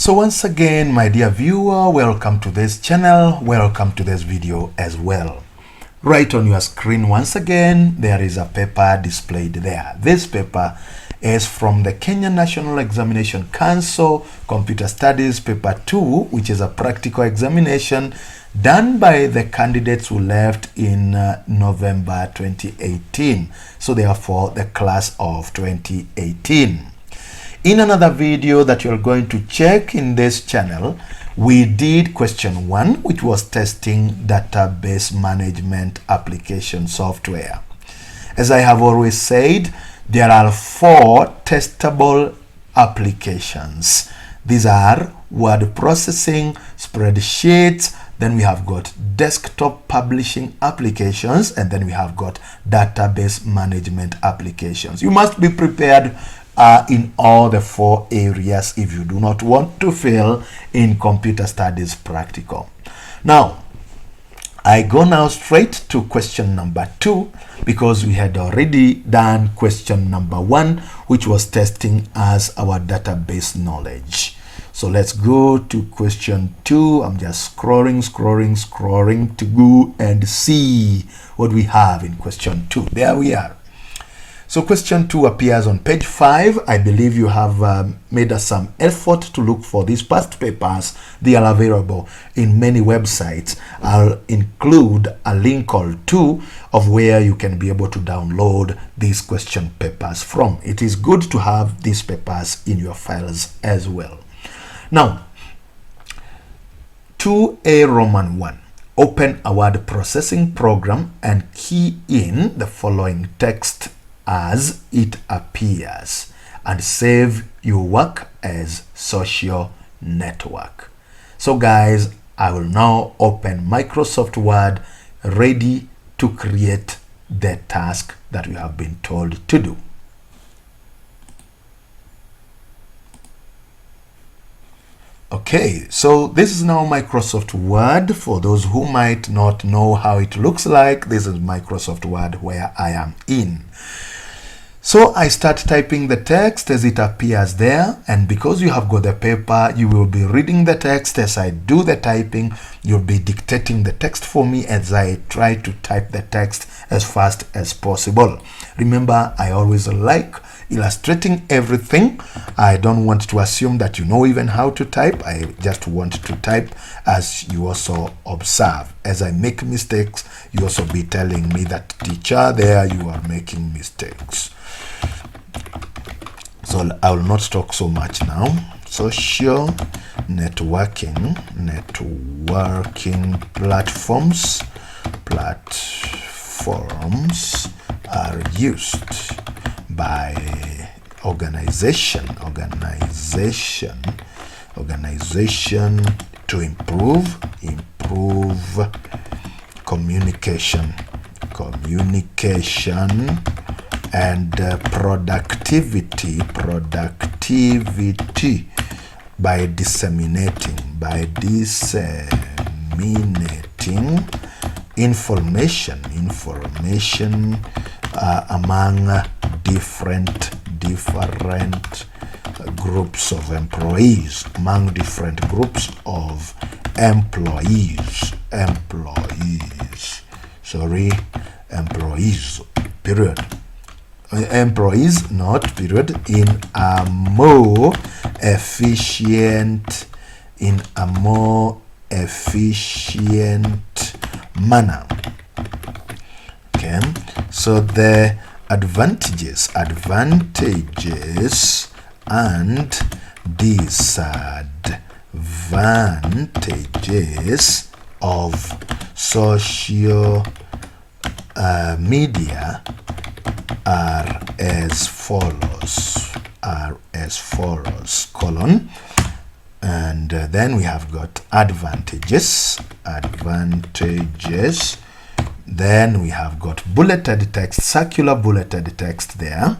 So once again, my dear viewer, welcome to this channel, welcome to this video as well. Right on your screen once again, there is a paper displayed there. This paper is from the Kenya National Examination Council Computer Studies Paper 2, which is a practical examination done by the candidates who left in November 2018. So therefore, the class of 2018. In another video that you're going to check in this channel, we did question 1, which was testing database management application software. As I have always said, there are 4 testable applications. These are word processing, spreadsheets, then we have got desktop publishing applications, and then we have got database management applications. You must be prepared in all the 4 areas if you do not want to fail in computer studies practical. Now, I go now straight to question number 2 because we had already done question number 1, which was testing as our database knowledge. So let's go to question 2. I'm just scrolling to go and see what we have in question 2. There we are. So question 2 appears on page 5. I believe you have made some effort to look for these past papers. They are available in many websites. I'll include a link or 2 of where you can be able to download these question papers from. It is good to have these papers in your files as well. Now, 2A Roman 1. Open a word processing program and key in the following text as it appears and save your work as social network. So guys, I will now open Microsoft Word ready to create the task that we have been told to do. Okay, so this is now Microsoft Word. For those who might not know how it looks like, this is Microsoft Word where I am in. So I start typing the text as it appears there, and because you have got the paper, you will be reading the text as I do the typing. You'll be dictating the text for me as I try to type the text as fast as possible. Remember, I always like illustrating everything. I don't want to assume that you know even how to type. I just want to type as you also observe. As I make mistakes, you also be telling me that, teacher, there you are making mistakes. So I will not talk so much now. Social networking platforms are used by organization to improve communication and productivity by disseminating information among different groups of employees, period. Employees, not period, in a more efficient manner. Okay, so the advantages and disadvantages of social media are as follows, colon, and then we have got advantages, then we have got bulleted text, circular bulleted text there.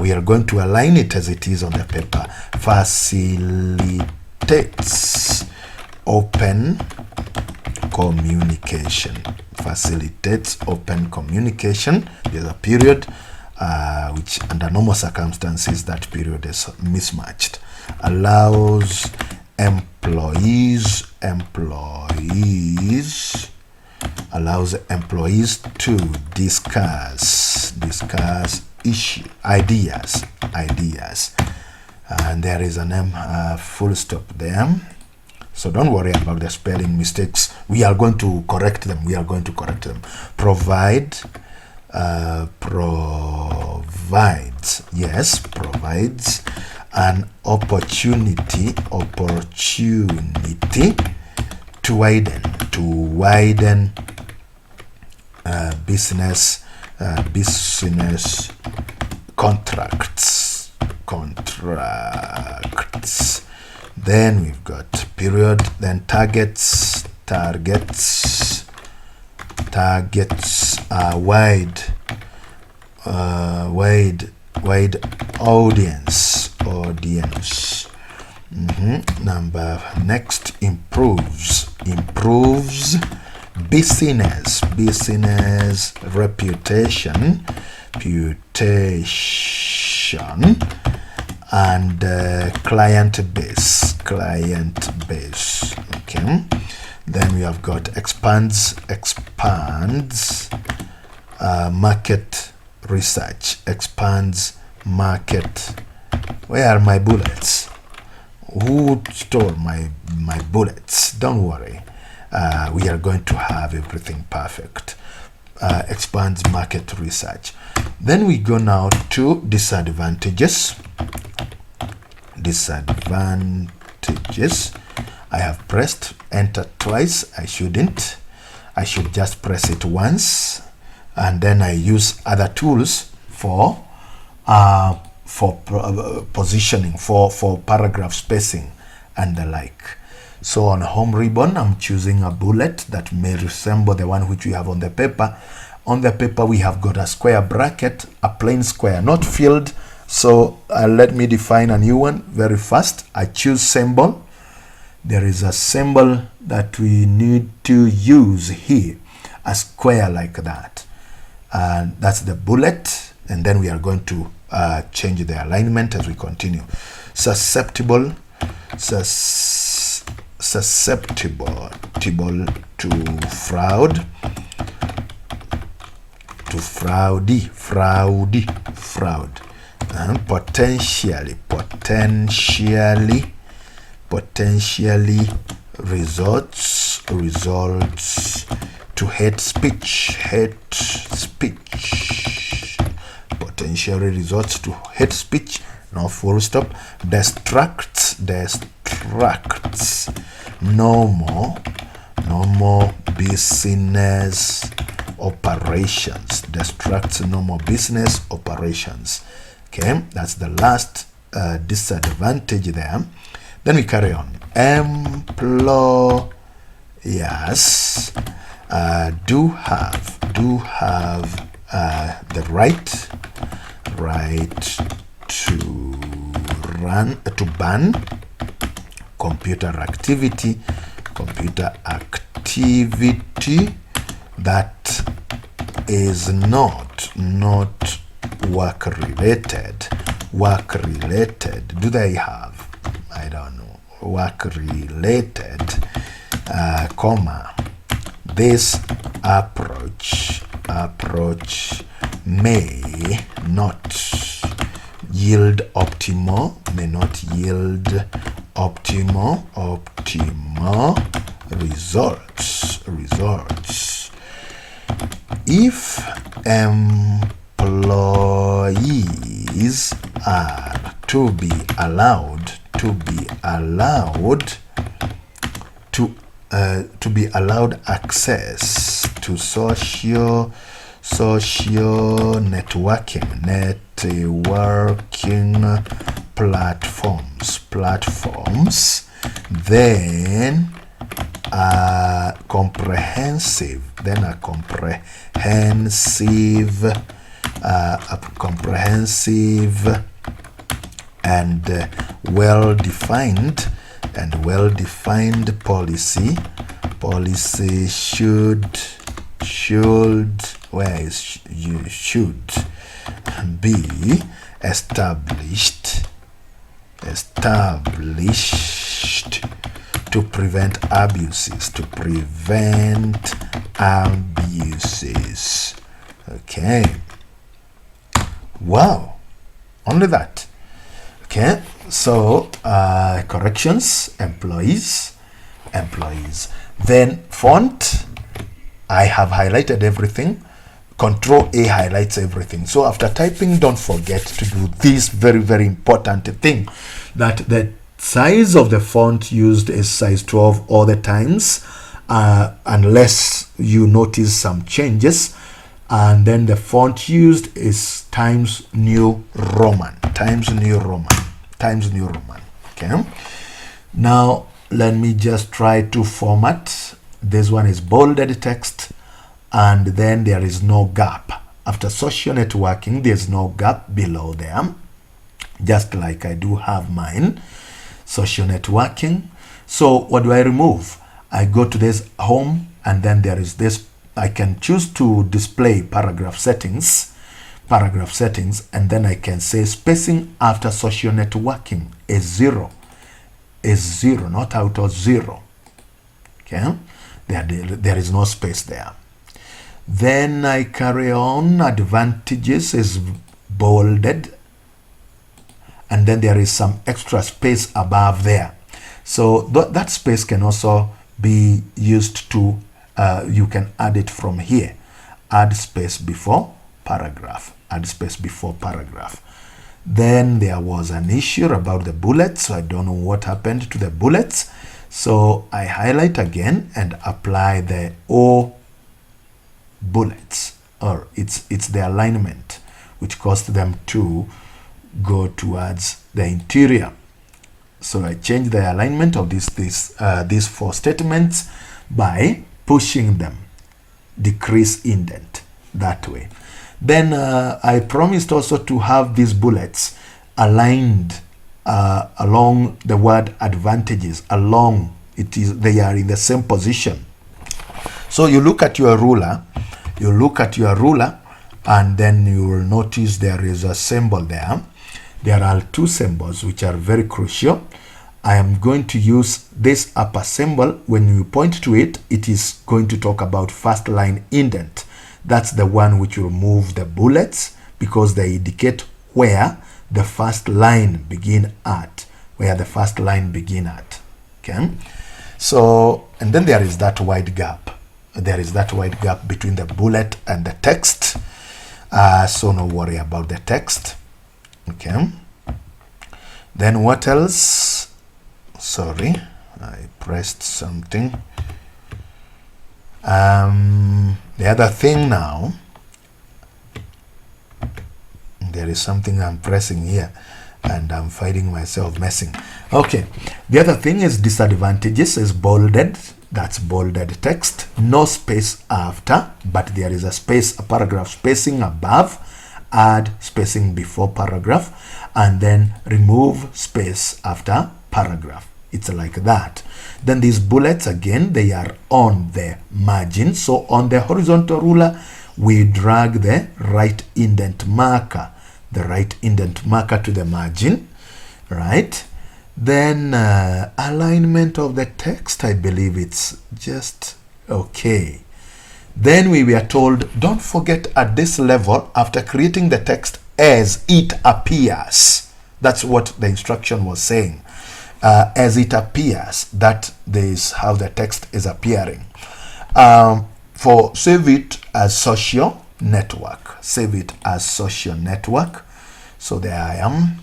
We are going to align it as it is on the paper. Facilitates open communication. There's a period which under normal circumstances that period is mismatched. Allows employees allows employees to discuss ideas, and there is an full stop there. So don't worry about the spelling mistakes. We are going to correct them. Provides an opportunity to widen business contracts. Then we've got period, then targets are wide audience. Next, improves business reputation and client base. Okay, then we have got expands market research. Where are my bullets? Who stole my bullets? Don't worry, we are going to have everything perfect. Expands market research. Then we go now to disadvantages. I have pressed enter twice. I shouldn't. I should just press it once, and then I use other tools for positioning, for paragraph spacing and the like. So on home ribbon, I'm choosing a bullet that may resemble the one which we have on the paper. On the paper, we have got a square bracket, a plain square, not filled. So let me define a new one very fast. I choose symbol. There is a symbol that we need to use here, a square like that. And that's the bullet. And then we are going to change the alignment as we continue. Susceptible to fraud. And potentially results to hate speech. Potentially results to hate speech. No full stop. Distracts. No more business operations. Distracts no more business operations. Okay, that's the last disadvantage there. Then we carry on. Employers do have the right to ban computer activity that is not work related. Do they have? I don't know. Work related, this approach may not yield optimal results if employees are to be allowed access to social networking platforms, then a comprehensive and well-defined policy should be established established to prevent abuses, to prevent abuses. Okay. Wow. Only that. Okay. So corrections, employees. Then font, I have highlighted everything. Control A highlights everything. So after typing, don't forget to do this very, very important thing, that the size of the font used is size 12 all the times, unless you notice some changes. And then the font used is Times New Roman. Okay. Now let me just try to format. This one is bolded text, and then there is no gap. After social networking, there's no gap below there, just like I do have mine. Social networking. So what do I remove? I go to this home, and then there is this. I can choose to display paragraph settings, and then I can say spacing after social networking is 0, not out of 0. Okay, there is no space there. Then I carry on. Advantages is bolded, and then there is some extra space above there. So that space can also be used to, you can add it from here. Add space before paragraph. Then there was an issue about the bullets. So I don't know what happened to the bullets. So I highlight again and apply the O bullets, or it's the alignment which caused them to go towards the interior. So I change the alignment of these 4 statements by pushing them, decrease indent that way. Then I promised also to have these bullets aligned along the word advantages. They are in the same position. So you look at your ruler, and then you will notice there is a symbol there. There are 2 symbols which are very crucial. I am going to use this upper symbol. When you point to it, it is going to talk about first line indent. That's the one which will move the bullets, because they indicate where the first line begin at. Okay. So, and then there is that wide gap. Between the bullet and the text. So no worry about the text. Okay. Then what else? Sorry, I pressed something. The other thing now, there is something I'm pressing here, and I'm finding myself messing. Okay, the other thing is disadvantages is bolded. That's bolded text, no space after, but there is a paragraph spacing above. Add spacing before paragraph, and then remove space after paragraph. It's like that. Then these bullets, again, they are on the margin. So on the horizontal ruler, we drag the right indent marker to the margin, right? Then alignment of the text, I believe it's just okay. Then we were told, don't forget at this level, after creating the text as it appears. That's what the instruction was saying. As it appears, that is how the text is appearing. For save it as social network. So there I am.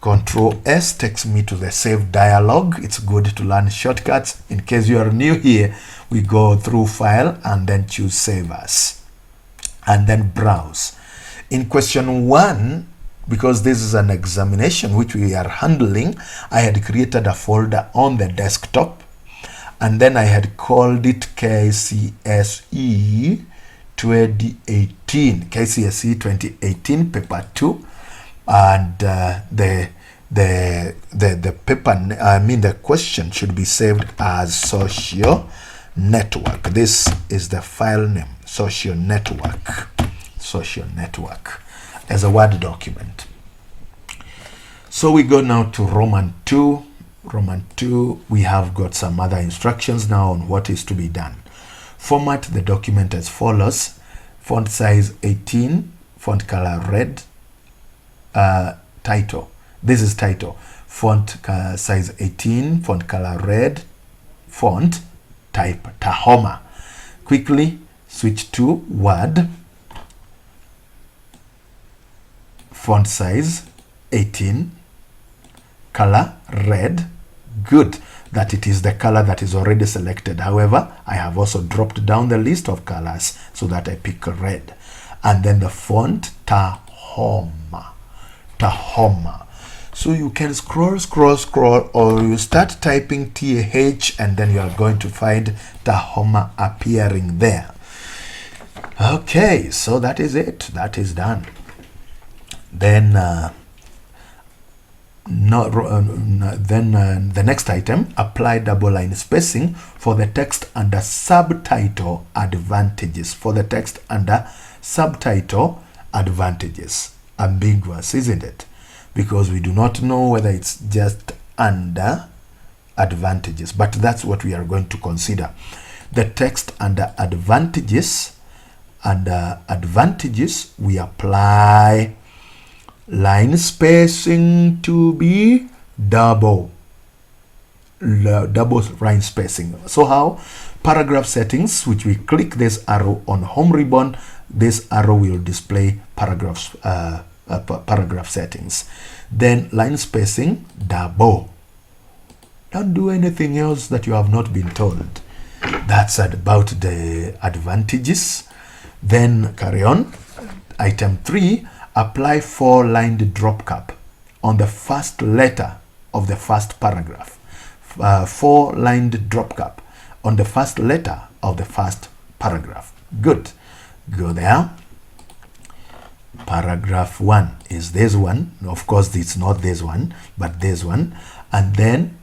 Control S takes me to the save dialog. It's good to learn shortcuts. In case you are new here, we go through file and then choose save as, and then browse. In question 1, because this is an examination which we are handling, I had created a folder on the desktop, and then I had called it Kcse 2018 paper 2. And the paper, the question should be saved as social network. This is the file name, social network, as a Word document. So we go now to Roman 2. Roman 2, we have got some other instructions now on what is to be done. Format the document as follows. Font size 18, font color red, title. This is title. Font size 18, font color red, font type Tahoma. Quickly switch to Word. Font size 18, color red. Good that it is the color that is already selected. However, I have also dropped down the list of colors so that I pick red. And then the font Tahoma. Tahoma. So you can scroll, or you start typing TH and then you are going to find Tahoma appearing there. Okay, so that is it. That is done. Then the next item, apply double line spacing for the text under subtitle advantages. For the text under subtitle advantages. Ambiguous, isn't it? Because we do not know whether it's just under advantages, but that's what we are going to consider. The text under advantages, we apply line spacing to be double line spacing. So how? Paragraph settings, which we click this arrow on home ribbon, this arrow will display paragraph settings. Then line spacing double. Don't do anything else that you have not been told. That's about the advantages. Then carry on. Item 3, apply 4-lined drop cap on the first letter of the first paragraph. 4-lined drop cap on the first letter of the first paragraph. Good. Go there. Paragraph 1 is this one. Of course, it's not this one, but this one. And then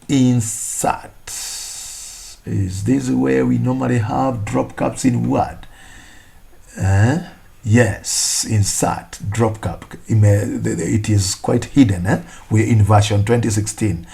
insert. Is this where we normally have drop caps in Word? Yes, insert drop cap. It is quite hidden. We're in version 2016.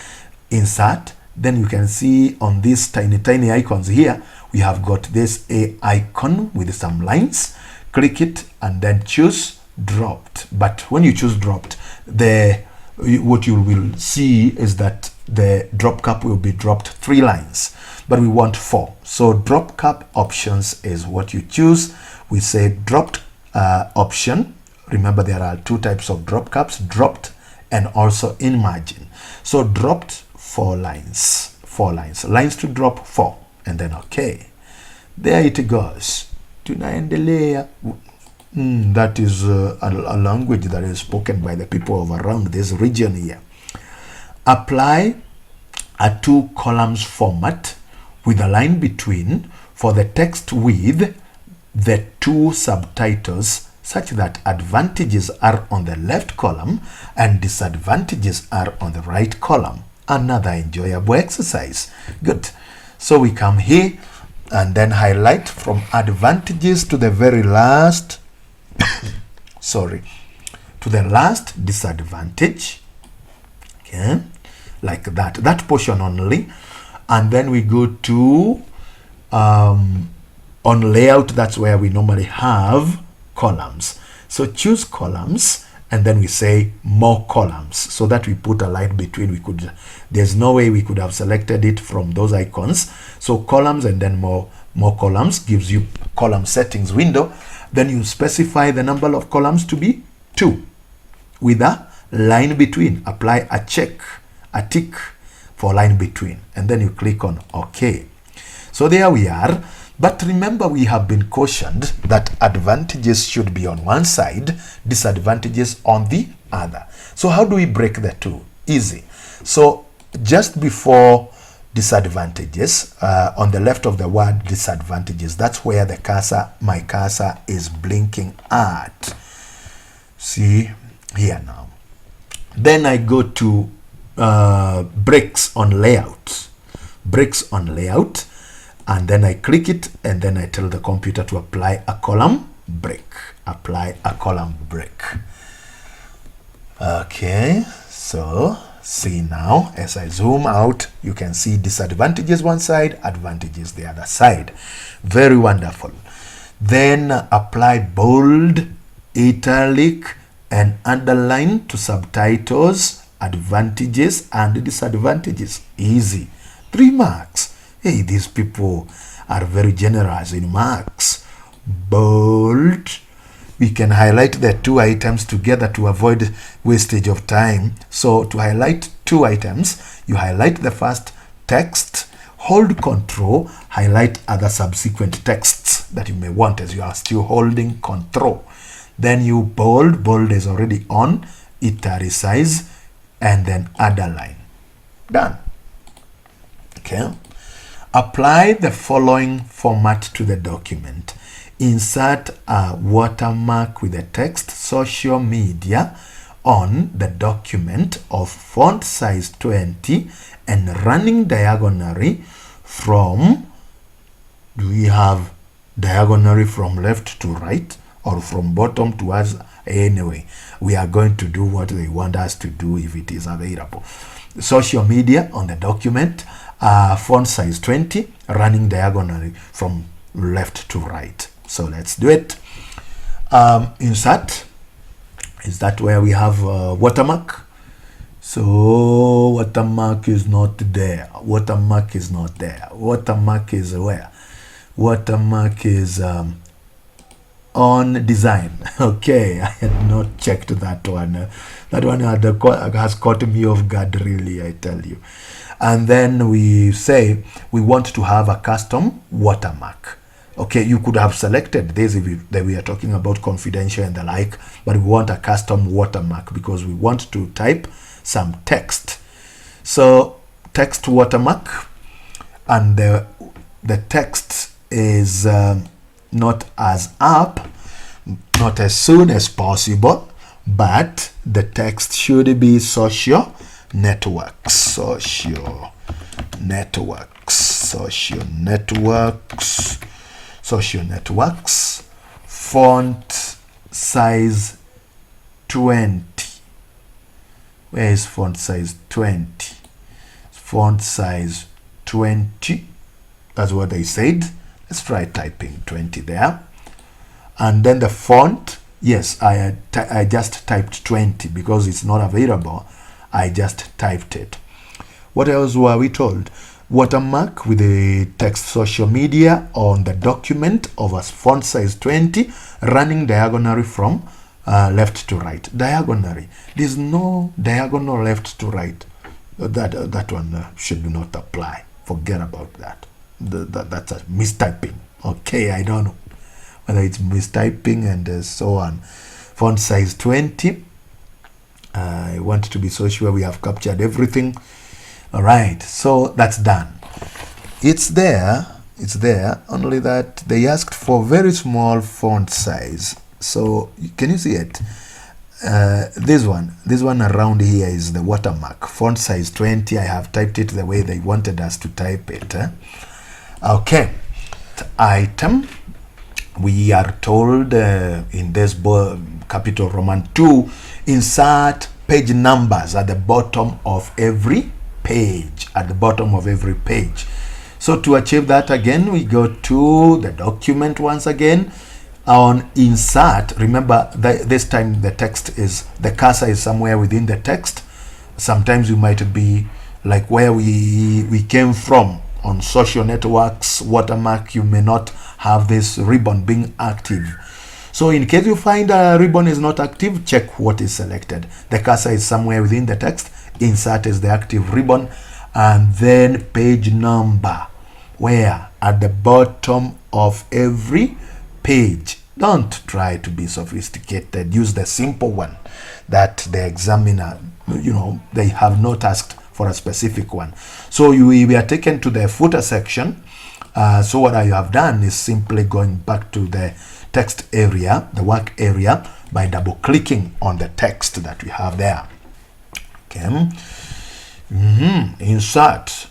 Insert. Then you can see on these tiny icons here, we have got this A icon with some lines. Click it and then choose dropped. But when you choose dropped, what you will see is that the drop cap will be dropped 3 lines, but we want 4. So drop cap options is what you choose. We say dropped option. Remember, there are 2 types of drop caps, dropped and also in margin. So dropped 4 lines, 4 lines, lines to drop 4, and then okay. There it goes. Tunaendelea. That is a language that is spoken by the people of around this region here. Apply a 2 columns format with a line between for the text with the 2 subtitles, such that advantages are on the left column and disadvantages are on the right column. Another enjoyable exercise. Good. So we come here and then highlight from advantages to the very last sorry, to the last disadvantage. Okay, like that portion only. And then we go to on layout. That's where we normally have columns. So choose columns, and then we say more columns, so that we put a line between. There's no way we could have selected it from those icons. So columns and then more columns gives you column settings window. Then you specify the number of columns to be 2 with a line between. Apply a tick for line between, and then you click on OK. So there we are. But remember, we have been cautioned that advantages should be on one side, disadvantages on the other. So how do we break the 2? Easy. So just before disadvantages, on the left of the word disadvantages, that's where the cursor, my cursor, is blinking at. See here now. Then I go to breaks on layout. Breaks on layout. And then I click it, and then I tell the computer to apply a column break. Apply a column break. Okay, so See now, as I zoom out, you can see disadvantages one side, advantages the other side. Very wonderful. Then apply bold, italic, and underline to subtitles, advantages and disadvantages. Easy. 3 marks. Hey, these people are very generous in marks. Bold. We can highlight the 2 items together to avoid wastage of time. So to highlight 2 items, you highlight the first text, hold Control, highlight other subsequent texts that you may want as you are still holding Control. Then you bold is already on, italicize, and then underline. Done. Okay. Apply the following format to the document. Insert a watermark with the text social media on the document of font size 20 and running diagonally from, do we have diagonally from left to right or from bottom to us? Anyway, we are going to do what they want us to do if it is available. Social media on the document, font size 20, running diagonally from left to right. So let's do it. Insert. Is that where we have watermark? So watermark is not there. Watermark is not there. Watermark is where? Watermark is on design. Okay, I had not checked that one. That one has caught me off guard, really, I tell you. And then we say we want to have a custom watermark. Okay, you could have selected this if we are talking about confidential and the like, but we want a custom watermark because we want to type some text. So text watermark, and the text is not as up, not as soon as possible, but the text should be social networks, social networks, font size 20. Where is font size 20? Font size 20. That's what they said. Let's try typing 20 there. And then the font, yes, I just typed 20 because it's not available. I just typed it. What else were we told? Watermark with the text social media on the document of a font size 20, running diagonally from left to right. Diagonally. There's no diagonal left to right. That one should not apply. Forget about that. That's a mistyping. Okay, I don't know whether it's mistyping and so on. Font size 20. I want to be so sure we have captured everything. All right, so that's done. It's there, only that they asked for very small font size. So can you see it? This one around here is the watermark, font size 20. I have typed it the way they wanted us to type it. Okay, item. We are told in this capital Roman 2, insert page numbers at the bottom of every page, So to achieve that, again, we go to the document once again. On insert, remember that this time the text is, the cursor is somewhere within the text. Sometimes you might be like where we came from on social networks, watermark, you may not have this ribbon being active. So in case you find a ribbon is not active, check what is selected. The cursor is somewhere within the text, insert is the active ribbon, and then page number, where? At the bottom of every page. Don't try to be sophisticated. Use the simple one that the examiner, they have not asked for a specific one. So we are taken to the footer section. So what I have done is simply going back to the text area, the work area, by double clicking on the text that we have there. Okay. Insert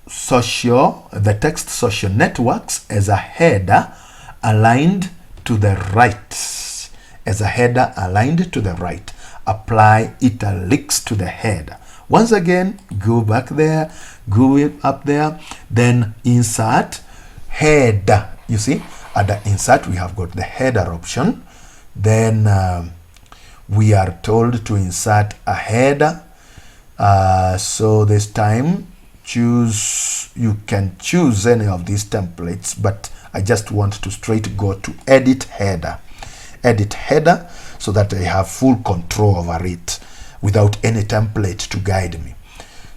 the text social networks as a header aligned to the right. apply italics to the header. Once again, go back there, go up there, then insert header. You see, at the insert we have got the header option. Then we are told to insert a header. So this time you can choose any of these templates, but I just want to straight go to edit header, so that I have full control over it without any template to guide me.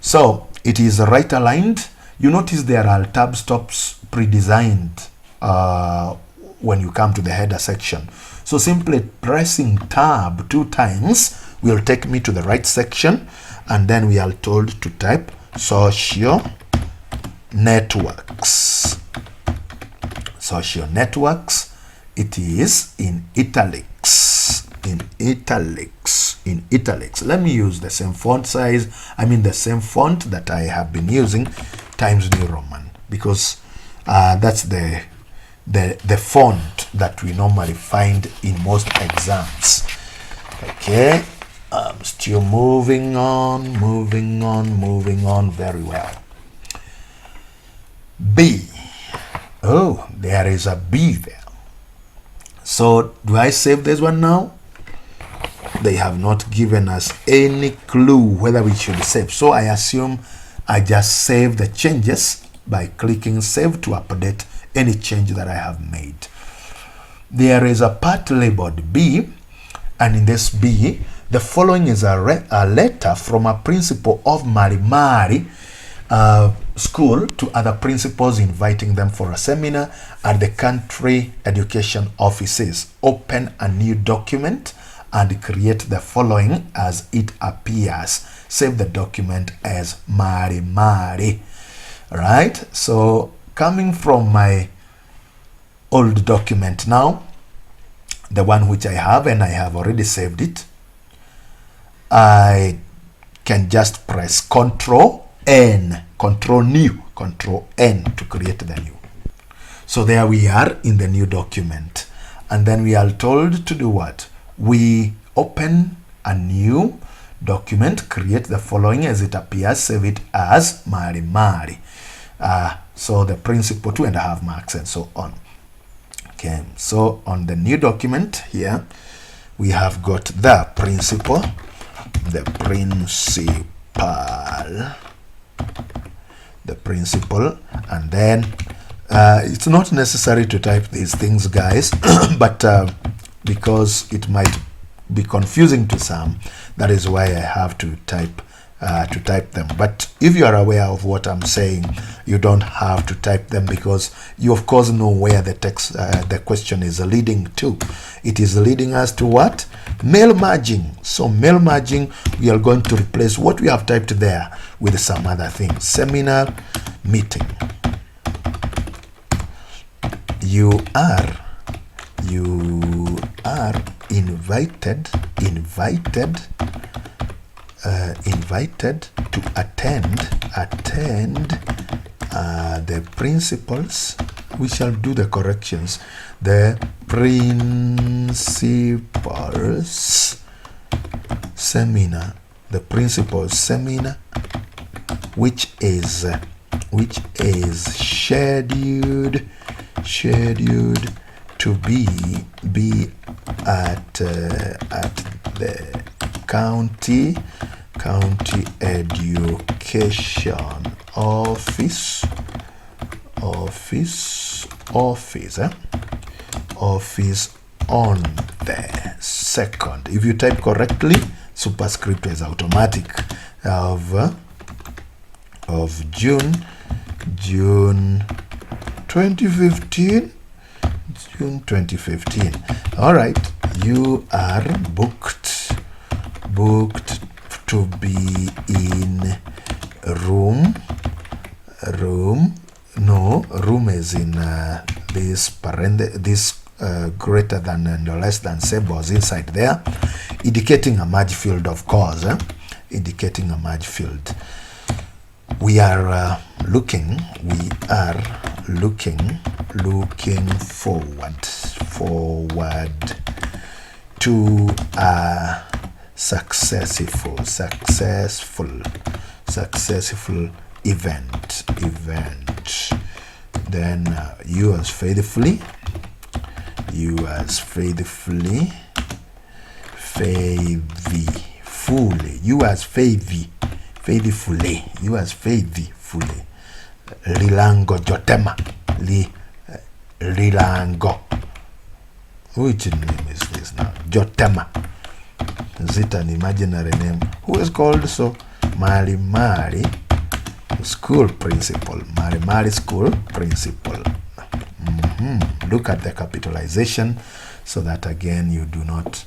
So it is right aligned. You notice there are tab stops pre-designed when you come to the header section. So simply pressing tab 2 times will take me to the right section, and then we are told to type social networks. Social networks. It is in italics. Let me use the same font size. I mean the same font that I have been using, Times New Roman, because that's the font that we normally find in most exams. Okay, I'm still moving on very well. B. Oh, there is a B there. So do I save this one now? They have not given us any clue whether we should save. So I assume I just save the changes by clicking save to update any change that I have made. There is a part labeled B, and in this B, the following is a letter from a principal of Marimari school to other principals, inviting them for a seminar at the country education offices. Open a new document and create the following as it appears. Save the document as Marimari. Right? So coming from my old document now, the one which I have, and I have already saved it, I can just press Control N, Control N to create the new. So there we are in the new document, and then we are told to do what? We open a new document, create the following as it appears, save it as Marimari. So the principal 2.5 marks and so on. Okay, so on the new document here, we have got the principal, and then it's not necessary to type these things, guys, but because it might be confusing to some, that is why I have to type them. But if you are aware of what I'm saying, you don't have to type them, because you of course know where the text the question is leading to. It is leading us to what? Mail merging. So mail merging, we are going to replace what we have typed there with some other things. Seminar meeting. You are invited to attend the principals. We shall do the corrections. The principals seminar, the principals seminar, which is scheduled to be at the county education office on the 2nd. If you type correctly, superscript is automatic, of June 2015. All right, you are booked to be in room is in this greater than and less than symbols inside there, indicating a merge field, of course, indicating a merge field. We are looking forward to a successful event. Then yours faithfully, faithfully, lilango jotema, lilango. Which name is this now? Jotema. Is it an imaginary name? Who is called so? Mari school principal. Mari school principal. Look at the capitalization so that again you do not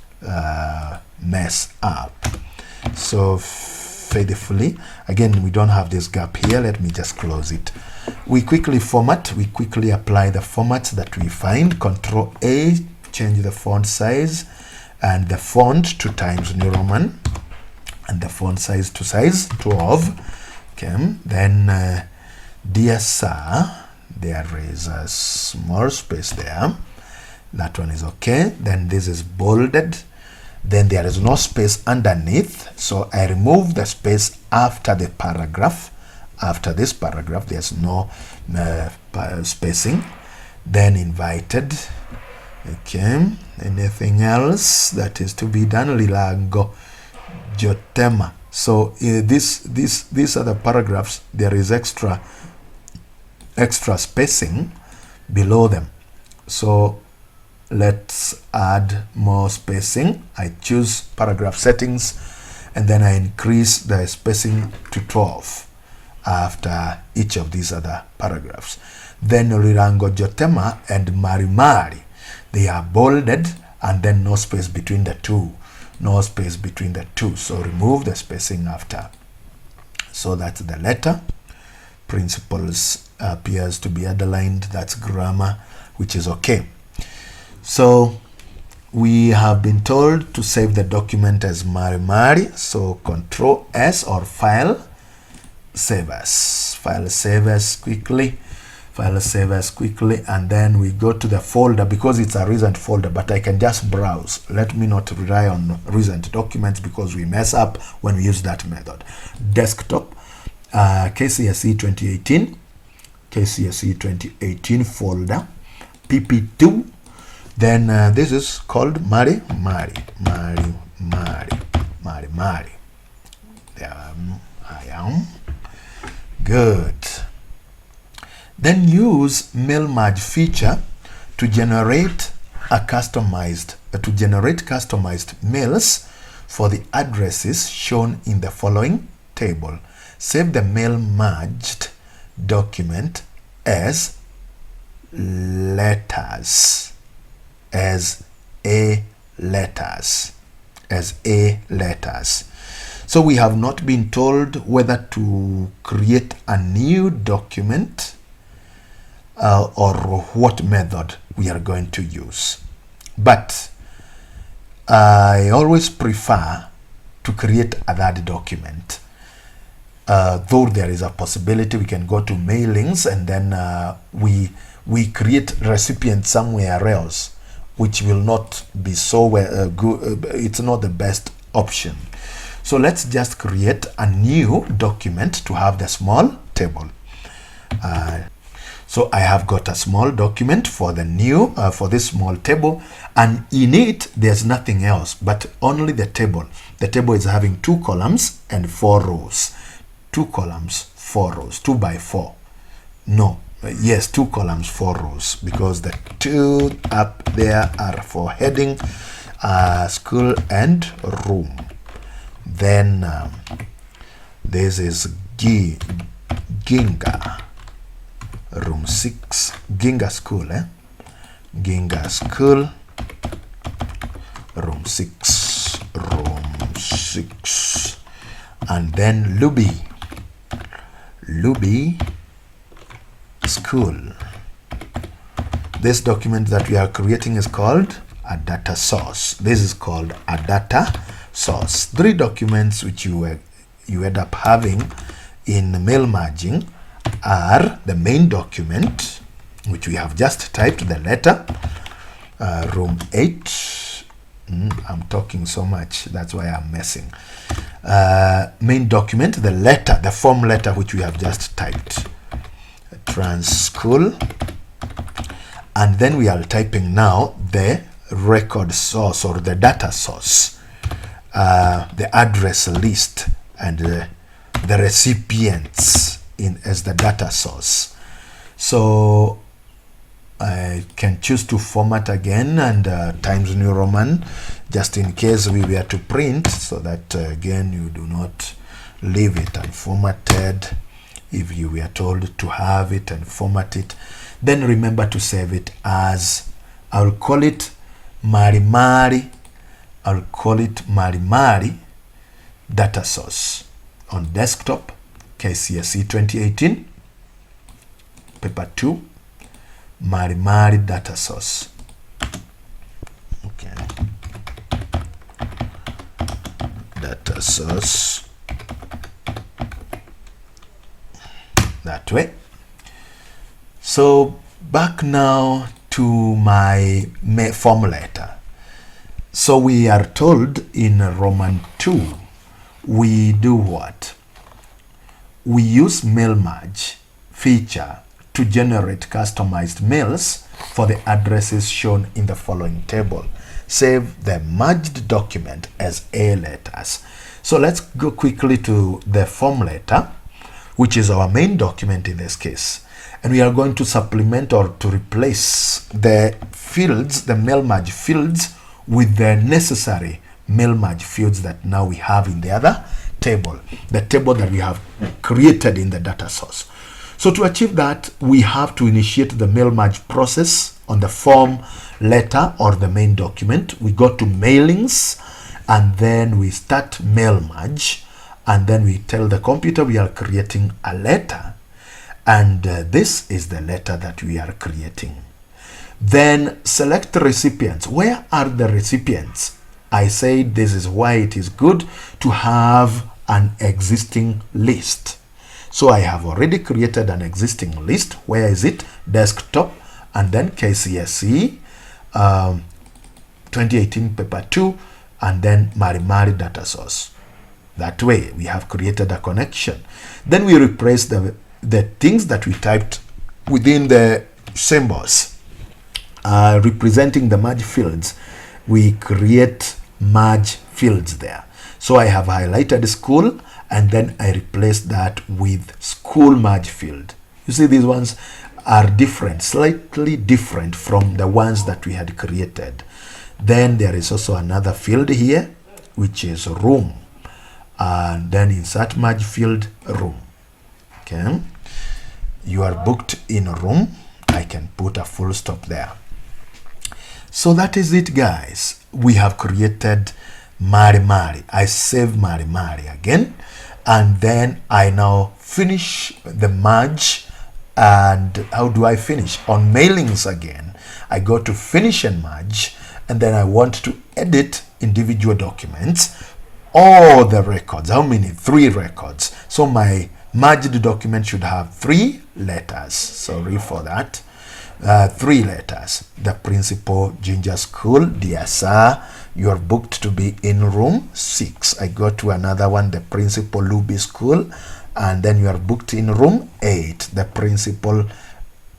mess up. So faithfully, again we don't have this gap here. Let me just close it. We quickly format, we quickly apply the formats that we find. Control A, change the font size and the font to Times New Roman and the font size to size 12. Okay, then dear sir, there is a small space there. That one is okay. Then this is bolded. Then there is no space underneath, so I remove the space after the paragraph. After this paragraph there's no spacing. Then invited. Okay, anything else that is to be done? Lilango jotema. So these are the paragraphs. There is extra spacing below them, so let's add more spacing. I choose paragraph settings and then I increase the spacing to 12 after each of these other paragraphs. Then lilango jotema and mari, they are bolded and then no space between the two. So remove the spacing after. So that's the letter. Principles appears to be underlined. That's grammar, which is okay. So we have been told to save the document as Mari. So Control S or File Save As quickly. And then we go to the folder because it's a recent folder, but I can just browse. Let me not rely on recent documents because we mess up when we use that method. Desktop, Kcse 2018 folder, PP2. Then this is called Mari. There I am. Good. Then use mail merge feature to generate customized mails for the addresses shown in the following table. Save the mail merged document as letters. So we have not been told whether to create a new document or what method we are going to use. But I always prefer to create a third document. Though there is a possibility we can go to mailings and then we create recipient somewhere else, which will not be so good. It's not the best option. So let's just create a new document to have the small table. So I have got a small document for the new, for this small table, and in it there's nothing else but only the table. The table is having 2 columns and 4 rows. 2 columns, 4 rows, 2 by 4. No, yes, 2 columns, 4 rows, because the 2 up there are for heading, school and room. Then this is Ginga. Room 6, Ginga school, Ginga school, room 6, and then Luby school. This document that we are creating is called a data source. This is called a data source. 3 documents which you end up having in mail merging are the main document, which we have just typed the letter, room 8, I'm talking so much, that's why I'm messing. Main document, the letter, the form letter which we have just typed, trans school, and then we are typing now the record source or the data source, the address list, and the recipients as the data source. So I can choose to format again and Times New Roman, just in case we were to print, so that again you do not leave it unformatted if you were told to have it and format it. Then remember to save it as, I'll call it Marimari, I'll call it Marimari data source on desktop, Kcse 2018, paper 2, Marimari data source. Okay. Data source. That way. So back now to my form letter. So we are told in Roman 2, we do what? We use mail merge feature to generate customized mails for the addresses shown in the following table. Save the merged document as A letters. So let's go quickly to the form letter, which is our main document in this case. And we are going to supplement or to replace the fields, the mail merge fields, with the necessary mail merge fields that now we have in the other table, the table that we have created in the data source. So to achieve that, we have to initiate the mail merge process on the form letter or the main document. We go to mailings and then we start mail merge, and then we tell the computer we are creating a letter, and this is the letter that we are creating. Then select recipients. Where are the recipients? I said this is why it is good to have an existing list. So I have already created an existing list. Where is it? Desktop, and then Kcse 2018 paper 2, and then Marimari data source. That way we have created a connection. Then we replace the things that we typed within the symbols representing the merge fields. We create merge fields there. So I have highlighted school, and then I replace that with school merge field. You see, these ones are different, slightly different from the ones that we had created. Then there is also another field here, which is room, and then insert merge field room. Okay, you are booked in a room. I can put a full stop there. So that is it, guys. We have created Marimari. I save Marimari again, and then I now finish the merge. And how do I finish? On mailings again, I go to finish and merge, and then I want to edit individual documents, all the records. How many? 3 records. So my merged document should have 3 letters. Sorry for that. 3 letters. The principal, Ginger School, dear sir, you are booked to be in room 6. I go to another one, the principal, Luby School, and then you are booked in room 8. The principal,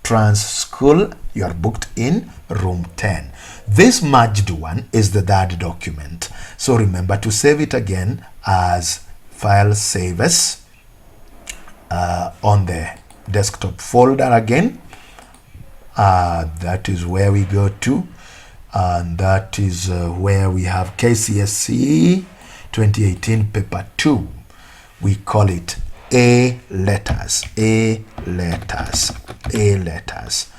Trans School, you are booked in room 10. This merged one is the 3rd document. So remember to save it again as file save as on the desktop folder again. That is where we go to, and that is where we have Kcse 2018 paper 2. We call it A letters, A letters, A letters.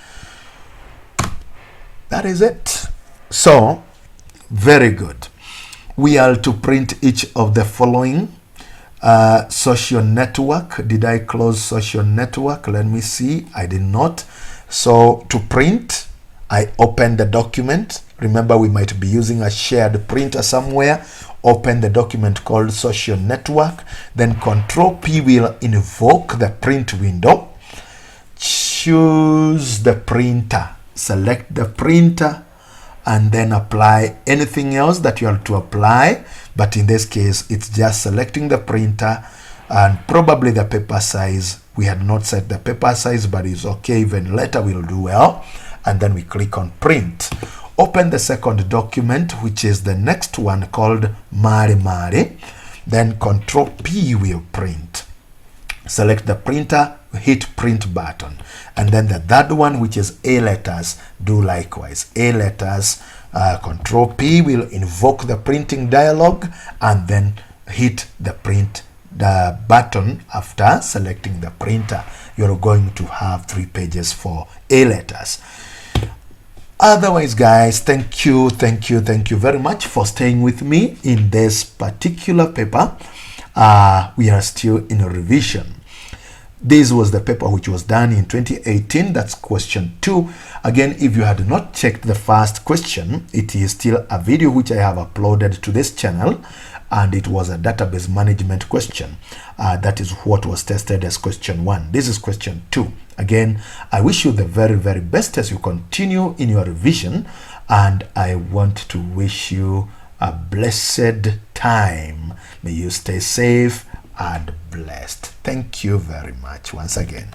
That is it. So very good. We are to print each of the following. Social network. Did I close social network? Let me see. I did not. So to print, I open the document. Remember, we might be using a shared printer somewhere. Open the document called social network. Then Control P will invoke the print window. Choose the printer. Select the printer. and then apply anything else that you have to apply. But in this case, it's just selecting the printer and probably the paper size. We had not set the paper size, but it's okay. Even later we'll do well. And then we click on print. Open the second document, which is the next one called Mari Mari. Then Control P will print. Select the printer, hit print button. And then the third one, which is A letters, do likewise. A letters, Control P will invoke the printing dialog and then hit the print button after selecting the printer. You're going to have 3 pages for A letters. Otherwise, guys, thank you very much for staying with me in this particular paper. We are still in a revision. This was the paper which was done in 2018. That's question 2. Again, if you had not checked the first question, it is still a video which I have uploaded to this channel, and it was a database management question. That is what was tested as question 1. This is question 2. Again, I wish you the very best as you continue in your revision, and I want to wish you a blessed time. May you stay safe and blessed. Thank you very much once again.